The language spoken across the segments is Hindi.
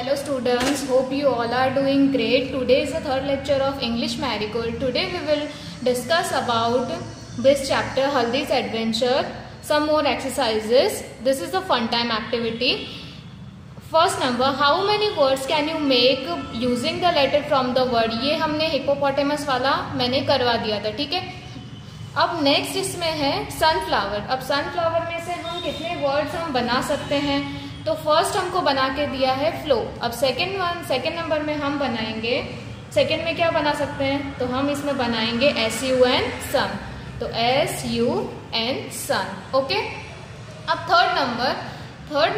Hello students, hope you all are doing great. Today is the third lecture of English Marigold. Today we will discuss about this chapter Haldi's Adventure, some more exercises. This is the fun time activity. First number, how many words can you make using the letter from the word? ये हमने हिप्पोपोटेमस वाला मैंने करवा दिया था, ठीक है. अब नेक्स्ट इसमें है सनफ्लावर. अब सनफ्लावर में से हम कितने वर्ड्स हम बना सकते हैं? तो फर्स्ट हमको बना के दिया है फ्लो. अब सेकेंड नंबर में हम बनाएंगे, सेकेंड में क्या बना सकते हैं? तो हम इसमें बनाएंगे SUN सन. तो SUN सन. ओके. अब थर्ड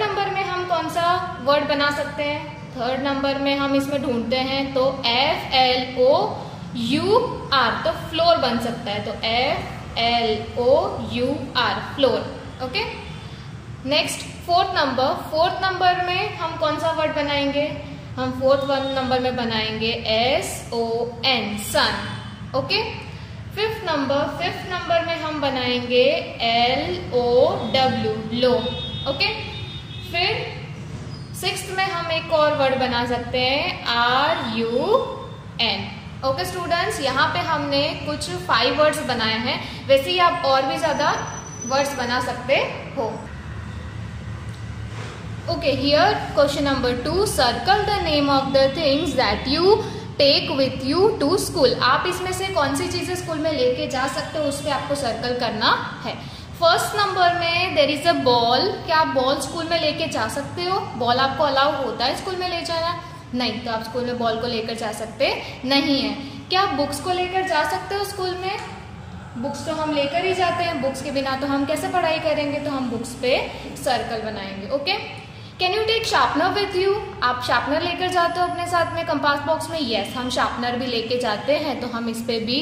नंबर में हम कौन सा वर्ड बना सकते हैं? थर्ड नंबर में हम इसमें ढूंढते हैं तो FLOUR, तो फ्लोर बन सकता है. तो FLOUR floor. Okay. Next fourth number में हम कौन सा वर्ड बनाएंगे? हम फोर्थ नंबर में बनाएंगे SON सन. ओके. फिफ्थ नंबर में हम बनाएंगे LOW लो. ओके. फिर सिक्स्थ में हम एक और वर्ड बना सकते हैं RUN. ओके स्टूडेंट्स, यहाँ पे हमने कुछ 5 वर्ड्स बनाए हैं. वैसे ही आप और भी ज्यादा वर्ड्स बना सकते हो. Okay, here question number 2, circle the name of the things that you take with you to school. आप इसमें से कौन सी चीजें स्कूल में लेके जा सकते हो, उस पर आपको सर्कल करना है. फर्स्ट नंबर में देयर इज अ बॉल. क्या आप बॉल स्कूल में लेके जा सकते हो? बॉल आपको अलाउ होता है स्कूल में ले जाना? नहीं, तो आप स्कूल में बॉल को लेकर जा सकते नहीं है. क्या आप बुक्स को लेकर जा सकते हो स्कूल में? बुक्स तो हम लेकर ही जाते हैं. बुक्स के बिना तो हम कैसे पढ़ाई करेंगे? तो हम बुक्स पे सर्कल बनाएंगे. Okay. Can you take sharpener with you? आप शार्पनर लेकर जाते हो अपने साथ में कंपास बॉक्स में? यस, हम शार्पनर भी लेके जाते हैं, तो हम इस पे भी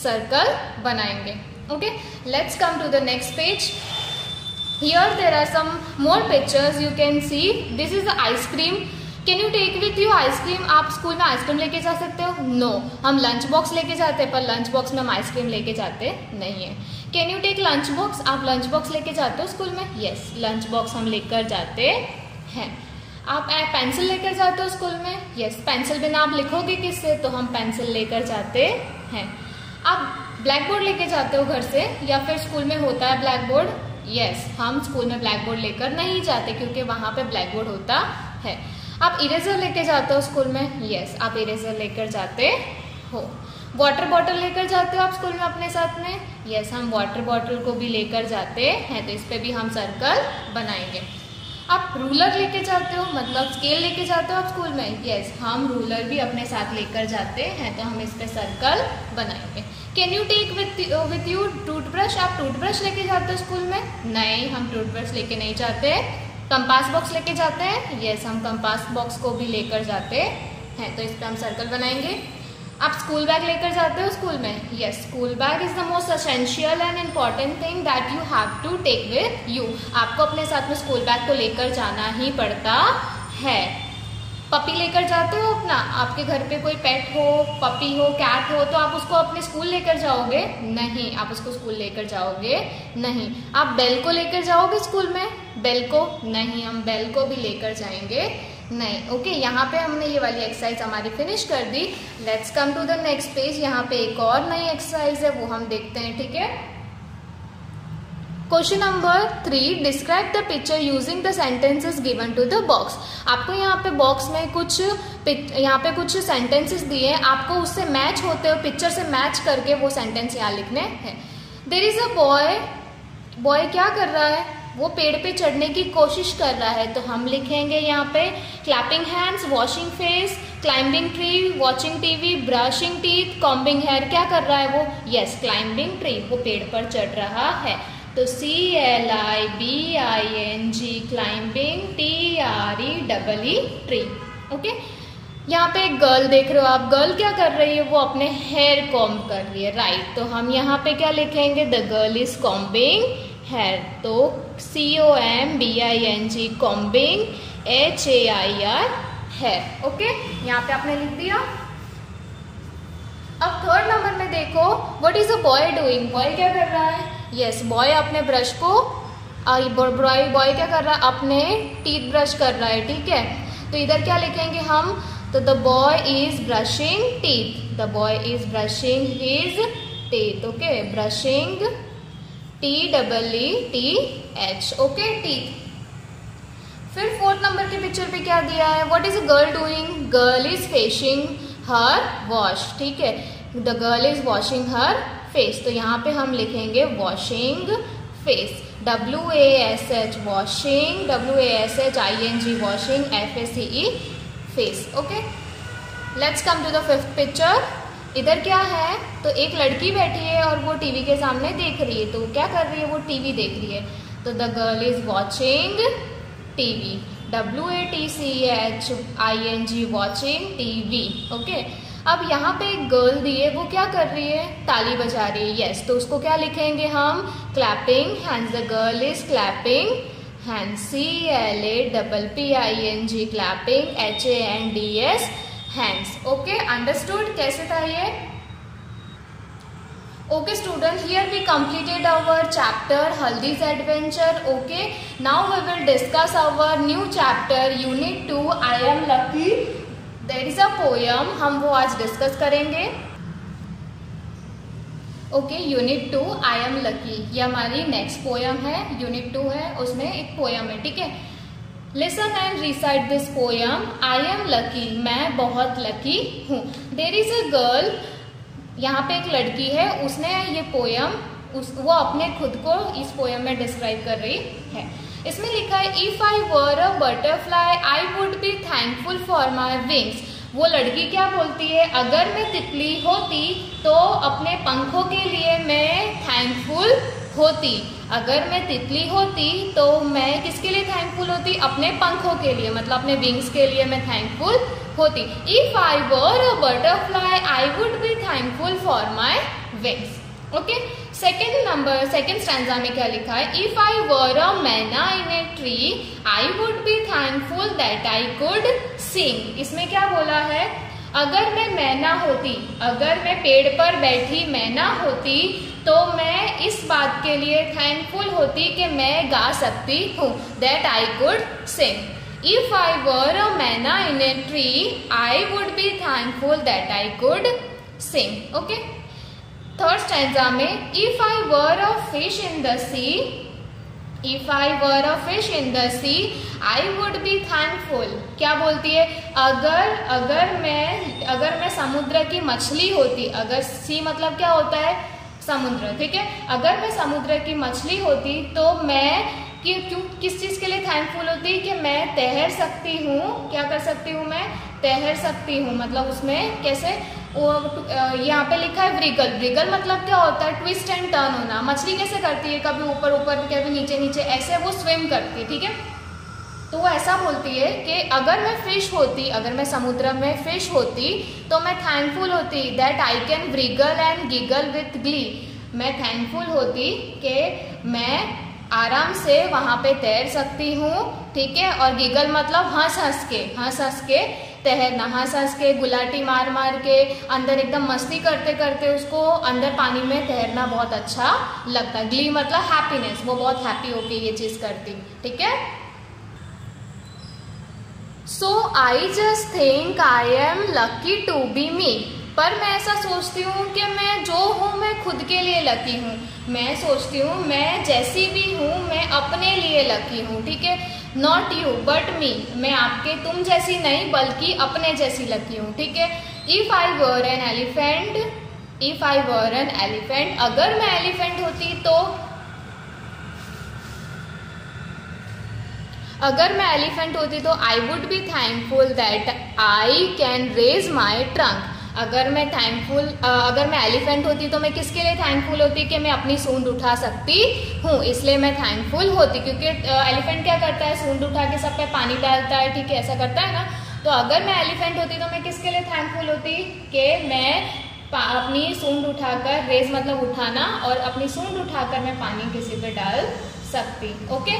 सर्कल बनाएंगे. Okay, let's come to the next page. Here there are some more pictures you can see. This is ice cream. Can you take with you ice cream? आप स्कूल में आइसक्रीम लेके जा सकते हो? नो, हम लंच बॉक्स लेके जाते हैं, पर लंच बॉक्स में हम आइसक्रीम लेके जाते नहीं है. Can you take lunch box? आप लंच बॉक्स लेके जाते हो स्कूल में? यस, लंच बॉक्स हम लेकर जाते हैं. आप पेंसिल लेकर जाते हो स्कूल में? यस, पेंसिल बिना आप लिखोगे किससे? तो हम पेंसिल लेकर जाते हैं. आप ब्लैक बोर्ड लेके जाते हो घर से, या फिर स्कूल में होता है ब्लैक बोर्ड? यस, हम स्कूल में ब्लैक बोर्ड लेकर नहीं जाते, क्योंकि वहां पे ब्लैक बोर्ड होता है. आप इरेजर लेके जाते हो स्कूल में? यस, आप इरेजर लेकर जाते हो. वाटर बॉटल लेकर जाते हो आप स्कूल में अपने साथ में? यस, हम वाटर बॉटल को भी लेकर जाते हैं, तो इस पे भी हम सर्कल बनाएंगे. आप रूलर लेके जाते हो, मतलब स्केल लेके जाते हो आप स्कूल में? यस, हम रूलर भी अपने साथ लेकर जाते हैं, तो हम इस पे सर्कल बनाएंगे. Can you take with you toothbrush? आप टूथब्रश लेके जाते हो स्कूल में? नहीं, हम टूथब्रश लेके नहीं जाते. कंपास बॉक्स लेके जाते हैं? यस, हम कंपास बॉक्स को भी लेकर जाते हैं, तो इस पे हम सर्कल बनाएंगे. आप स्कूल बैग लेकर जाते हो स्कूल में? Yes, school bag is the most essential and important thing that you have to take with you. आपको अपने साथ में स्कूल बैग को लेकर जाना ही पड़ता है. पपी लेकर जाते हो अपना? आपके घर पे कोई पेट हो, पपी हो, कैट हो, तो आप उसको अपने स्कूल लेकर जाओगे? नहीं, आप उसको स्कूल लेकर जाओगे नहीं. आप बेल को लेकर जाओगे स्कूल में? बेल को नहीं, हम बेल को भी लेकर जाएंगे नहीं. ओके, यहाँ पे हमने ये वाली एक्सरसाइज हमारी फिनिश कर दी. Let's come to the next page. यहाँ पे एक और नई एक्सरसाइज है, वो हम देखते हैं. ठीक है. Question number 3, describe the picture using the sentences given to the box. आपको यहाँ पे बॉक्स में कुछ सेंटेंसेस दिए हैं, आपको उससे मैच होते हो, पिक्चर से मैच करके वो सेंटेंस यहाँ लिखने हैं. देयर इज अ बॉय क्या कर रहा है? वो पेड़ पे चढ़ने की कोशिश कर रहा है, तो हम लिखेंगे यहाँ पे clapping hands, washing face, climbing tree, watching TV, brushing teeth, combing hair. क्या कर रहा है वो? यस, क्लाइंबिंग ट्री, वो पेड़ पर चढ़ रहा है. तो CLIBING, climbing, TRE tree. Okay. यहाँ पे एक गर्ल देख रहे हो आप. गर्ल क्या कर रही है? वो अपने हेयर कॉम्ब कर रही है. राइट, तो हम यहाँ पे क्या लिखेंगे? The girl is combing hair. तो COMBING, combing, HAIR hair. Okay, यहाँ पे आपने लिख दिया. अब थर्ड नंबर में देखो, what is a boy doing? Boy क्या कर रहा है? यस, बॉय अपने ब्रश को बॉय क्या कर रहा है? अपने टीथ ब्रश कर रहा है. ठीक है, तो इधर क्या लिखेंगे हम, तो the boy is brushing teeth, the boy is brushing his teeth, okay, brushing TEETH, okay, teeth. फिर 4th नंबर के पिक्चर पे क्या दिया है, what is a girl doing, girl is facing her wash, ठीक है, the girl is washing her face, तो यहाँ पे हम लिखेंगे washing face, WASH washing, WASHING washing, FACE face, okay. Let's come to the 5th picture. इधर क्या है, तो एक लड़की बैठी है और वो टीवी के सामने देख रही है, तो क्या कर रही है, वो टीवी देख रही है, तो the girl is watching TV, WATCHING watching TV, okay. अब यहाँ पे एक गर्ल दी है, वो क्या कर रही है, ताली बजा रही है, यस, तो उसको क्या लिखेंगे हम, clapping hands, the girl is clapping hands, CLAPPING clapping, HANDS hands, okay, understood, कैसे था ये, okay student, here we completed our chapter Haldi's adventure, okay, now we will discuss our new chapter unit 2 I am lucky, there is a poem, हम वो आज डिस्कस करेंगे, okay, unit 2 I am lucky, ये हमारी नेक्स्ट पोयम है, यूनिट 2 है, उसमें एक पोयम है, ठीक है। Listen and recite this poem, I am lucky, मैं बहुत लकी हूँ, देयर इज अ गर्ल, यहाँ पे एक लड़की है, उसने ये पोयम वो अपने खुद को इस पोयम में डिस्क्राइब कर रही है। इसमें लिखा है, if I were a butterfly I would be thankful for my wings, वो लड़की क्या बोलती है, अगर मैं तितली होती तो अपने पंखों के लिए मैं थैंकफुल होती, अगर मैं तितली होती तो मैं किसके लिए थैंकफुल होती, अपने पंखों के लिए, मतलब अपने विंग्स के लिए मैं थैंकफुल होती। If I were a butterfly I would be thankful for my wings, okay. Second stanza में क्या लिखा है, if I were a myna in a tree I would be thankful that I could sing, इसमें क्या बोला है, अगर मैं मैना होती, अगर मैं पेड़ पर बैठी मैना होती तो मैं इस बात के लिए थैंकफुल होती कि मैं गा सकती हूँ, that I could Singh. If I were a manna in a tree, I would be thankful that I could sing. Okay. Third stanza में, if I were a fish in the sea, if I were a fish in the sea, I would be thankful. क्या बोलती है, अगर मैं समुद्र की मछली होती, अगर सी मतलब क्या होता है, समुद्र, ठीक है, अगर मैं समुद्र की मछली होती तो मैं किस चीज के लिए थैंकफुल होती, कि मैं तैर सकती हूँ, क्या कर सकती हूँ, मैं तैर सकती हूँ, मतलब उसमें कैसे, यहाँ पे लिखा है व्रिगल, व्रिगल मतलब क्या होता है, ट्विस्ट एंड टर्न होना, मछली कैसे करती है, कभी ऊपर ऊपर कभी नीचे नीचे, ऐसे वो स्विम करती है, ठीक है। तो वो ऐसा बोलती है कि अगर मैं फिश होती, अगर मैं समुद्र में फिश होती तो मैं थैंकफुल होती that I can wriggle and giggle with glee, मैं थैंकफुल होती कि मैं आराम से वहां पे तैर सकती हूँ, ठीक है, और गिगल मतलब हंस हंस के तैरना, हंस हंस के, गुलाटी मार मार के, अंदर एकदम मस्ती करते करते उसको अंदर पानी में तैरना बहुत अच्छा लगता है। ग्ली मतलब हैप्पीनेस, वो बहुत हैप्पी होके ये चीज करती, ठीक है। So I just think I am lucky to be me, पर मैं ऐसा सोचती हूँ कि मैं जो हूँ मैं खुद के लिए लकी हूँ, मैं सोचती हूँ मैं जैसी भी हूँ मैं अपने लिए लकी हूँ, ठीक है। नॉट यू बट मी, मैं आपके तुम जैसी नहीं बल्कि अपने जैसी लकी हूँ, ठीक है। If I were an elephant, if I were an elephant, अगर मैं एलिफेंट होती तो, अगर मैं एलिफेंट होती तो I would be thankful that I can raise my trunk, अगर मैं एलिफेंट होती तो मैं किसके लिए थैंकफुल होती, कि मैं अपनी सूंड उठा सकती हूँ, इसलिए मैं थैंकफुल होती, क्योंकि एलिफेंट क्या करता है, सूंड उठा के सब पे पानी डालता है, ठीक है, ऐसा करता है ना। तो अगर मैं एलिफेंट होती तो मैं किसके लिए थैंकफुल होती, कि मैं अपनी सूंड उठाकर, रेज मतलब उठाना, और अपनी सूंड उठाकर मैं पानी किसी पे डाल सकती, okay.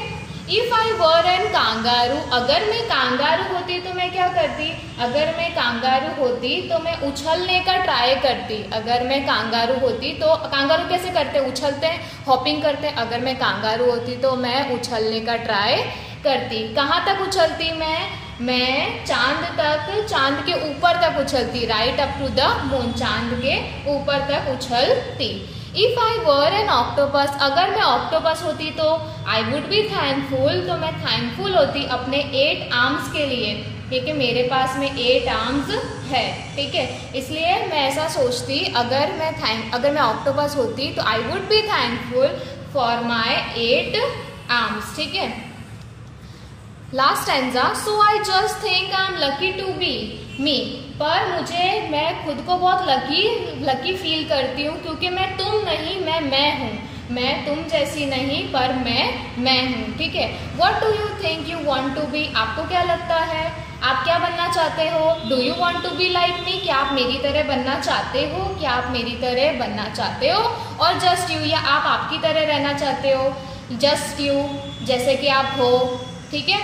If I were N kangaroo, अगर मैं कांगारू होती तो मैं क्या करती, अगर मैं कांगारू होती तो मैं उछलने का ट्राई करती, अगर मैं कांगारू होती तो, कांगारू कैसे करते, उछलते हैं, हॉपिंग करते हैं, अगर मैं कांगारू होती तो मैं उछलने का ट्राई करती। कहाँ तक उछलती मैं, मैं चांद के ऊपर तक उछलती, right up to the moon, चांद के ऊपर तक उछलती। If I were an octopus, अगर मैं ऑक्टोपस होती तो आई वुड बी थैंकफुल, तो मैं थैंकफुल होती अपने 8 आर्म्स के लिए, ठीक है, मेरे पास में 8 आर्म्स है, ठीक है, इसलिए मैं ऐसा सोचती, अगर मैं ऑक्टोपस होती तो I would be thankful for my 8 arms, ठीक है। Last stanza, so I just think I am lucky to be me, पर मैं खुद को बहुत लकी फील करती हूँ, क्योंकि मैं तुम नहीं, मैं हूँ, मैं तुम जैसी नहीं पर मैं हूँ, ठीक है। What do you think you want to be? आपको क्या लगता है, आप क्या बनना चाहते हो? Do you want to be like me? क्या आप मेरी तरह बनना चाहते हो? क्या आप मेरी तरह बनना चाहते हो? और just you, या आप आपकी तरह रहना चाहते हो? just you, जैसे कि आप हो, ठीक है।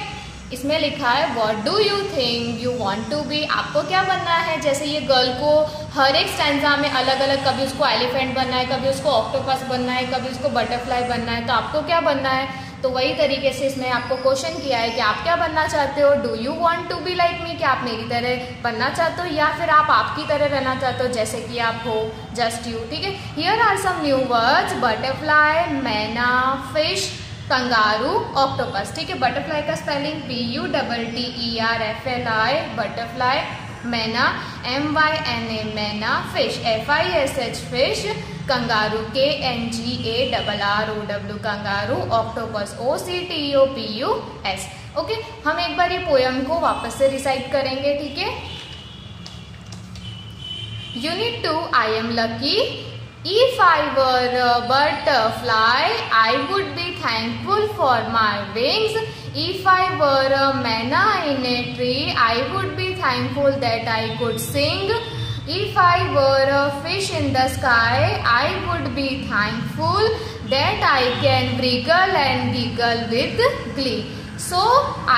इसमें लिखा है what do you think you want to be, आपको क्या बनना है। जैसे ये गर्ल को हर एक स्टैंजा में अलग अलग, कभी उसको एलिफेंट बनना है, कभी उसको ऑक्टोपस बनना है, कभी उसको बटरफ्लाई बनना है, तो आपको क्या बनना है। तो वही तरीके से इसमें आपको क्वेश्चन किया है कि आप क्या बनना चाहते हो। Do you want to be like me, क्या आप मेरी तरह बनना चाहते हो, या फिर आप आपकी तरह रहना चाहते हो जैसे कि आप हो, जस्ट यू, ठीक है। Here are some new words, butterfly, myna, fish, kangaroo, octopus, ठीक है। बटरफ्लाई का spelling BUTTERFLI butterfly, myna MYNA myna, fish FISH fish, kangaroo KNGARROW kangaroo, octopus OCTOPUS। Okay, हम एक बार ये पोयम को वापस से रिसाइट करेंगे, ठीक है। Unit 2, I am lucky. If I were a butterfly, I would be thankful for my wings. If I were a manna in a tree, I would be thankful that I could sing. If I were a fish in the sky, I would be thankful that I can wriggle and giggle with glee. So,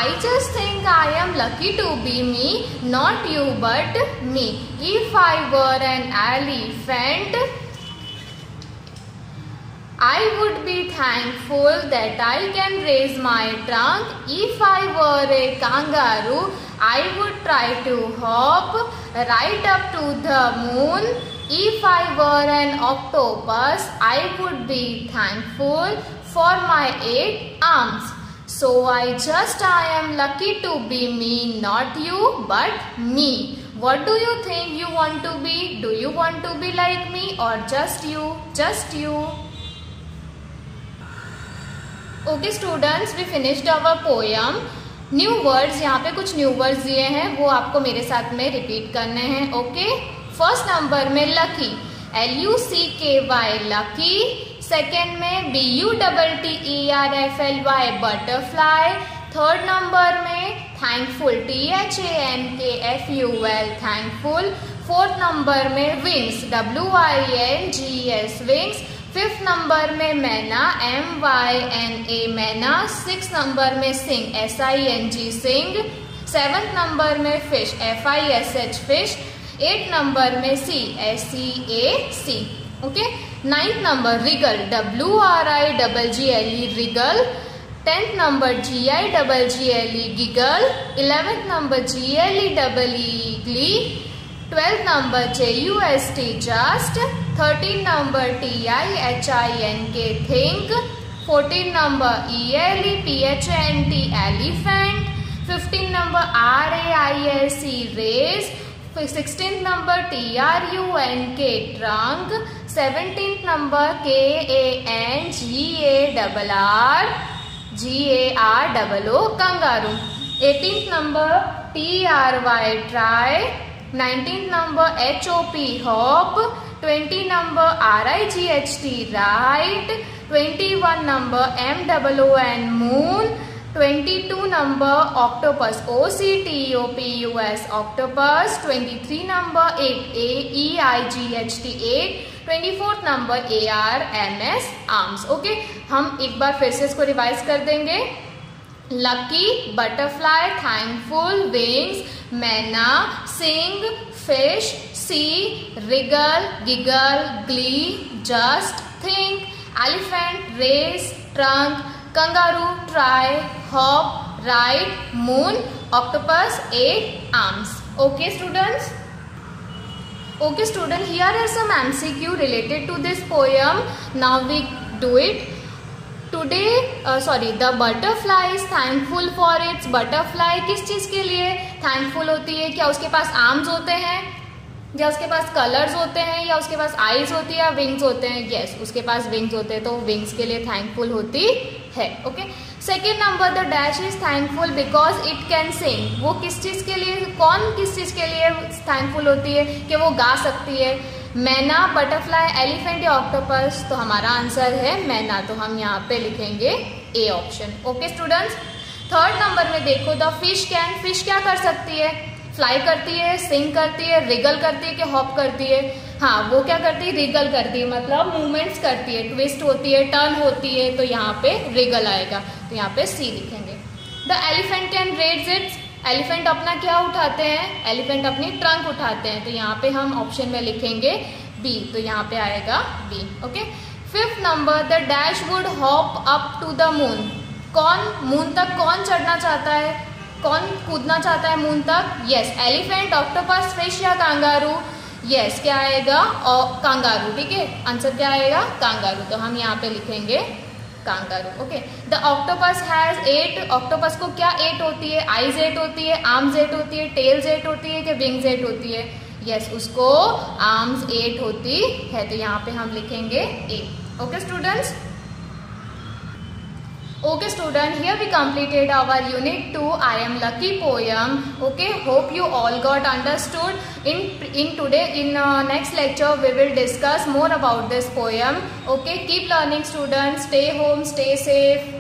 I just think I am lucky to be me, not you but me. If I were an elephant, I would be thankful that I can raise my trunk. If I were a kangaroo, I would try to hop right up to the moon. If I were an octopus, I would be thankful for my 8 arms. So I am lucky to be me, not you but me. What do you think you want to be? Do you want to be like me or just you? Just you. Okay students, we finished our poem. New words, यहाँ पे कुछ न्यू वर्ड्स दिए हैं, वो आपको मेरे साथ में रिपीट करने हैं। ओके, फर्स्ट नंबर में लकी, LUCKY लकी। सेकेंड में BUTTERFLY बटरफ्लाई। थर्ड नंबर में thankful, THANKFUL thankful. Fourth number में wings, WINGS wings. Fifth number में myna, MYNA myna. Six number में sing, SING sing. Seventh number में fish, FISH fish. Eight number में SEA sea. Okay, ninth number wriggle, WRIGGLE wriggle. Tenth number GIGGLE giggle. 11th number GLEEE glee. 12th number JUST just. 13 number TIHINK think. 14 number ELEPHANT elephant. 15 number RAISE raise. 16th number TRUNK trunk. 17th number KANGARRO kangaroo. 18th number TRY try. 19th number HOP hop. 20 number RIGHT right. 21 number MOON moon. 22 number octopus OCTOPUS octopus. 23 number AEIGHT 8। 24th number ARMS arms. Okay, हम एक बार फिर से इसको रिवाइज कर देंगे। Lucky, butterfly, thankful, wings, myna, sing, fish, sea, wriggle, giggle, glee, just, think, elephant, race, trunk, kangaroo, try, hop, Right, moon, octopus, 8 arms. Okay, students? Okay, student, here are some MCQ related to this poem. Now we do it. Today, the butterfly is thankful for its butterfly. किस चीज़ के लिए thankful होती है? क्या उसके पास arms होते हैं, या उसके पास कलर्स होते हैं, या उसके पास आईज होती है, या विंग्स होते हैं? यस, उसके पास विंग्स होते हैं, तो विंग्स के लिए थैंकफुल होती है. Okay. Second number, the dash is thankful because it can sing. वो किस चीज़ के लिए, कौन किस चीज़ के लिए थैंकफुल होती है कि वो गा सकती है? मैना, बटरफ्लाई, एलिफेंट या ऑक्टोपस? तो हमारा आंसर है मैना, तो हम यहाँ पे लिखेंगे A option. Okay students. Third number में देखो, द फिश कैन. फिश क्या कर सकती है? फ्लाई करती है, सिंग करती है, रिगल करती है कि हॉप करती है? हाँ, वो क्या करती है? रिगल करती है, मतलब मूवमेंट्स करती है, ट्विस्ट होती है, टर्न होती है, तो यहाँ पे रिगल आएगा, तो यहाँ पे सी लिखेंगे. The elephant can raise its. Elephant अपना क्या उठाते हैं? एलिफेंट अपनी ट्रंक उठाते हैं, तो यहाँ पे हम ऑप्शन में लिखेंगे बी, तो यहाँ पे आएगा B. Okay. Fifth number, the dash would hop up to the moon. कौन मून तक कौन चढ़ना चाहता है? कौन कूदना चाहता है मून तक? यस, एलिफेंट, ऑक्टोपस, फिश या कांगारू? यस, क्या आएगा? कांगारू. ठीक है, आंसर क्या आएगा? कांगारू, तो हम यहाँ पे लिखेंगे kangaroo. Okay. The octopus has 8. Octopus को क्या 8 होती है? आईज 8 होती है, आर्म्स 8 होती है, टेल्स 8 होती है कि विंग्स 8 होती है? यस, उसको आर्म्स 8 होती है, तो यहाँ पे हम लिखेंगे A. Okay students. Okay student, here we completed our unit 2 I am lucky poem. Okay, hope you all got understood. In next lecture we will discuss more about this poem. Okay, keep learning students, stay home, stay safe.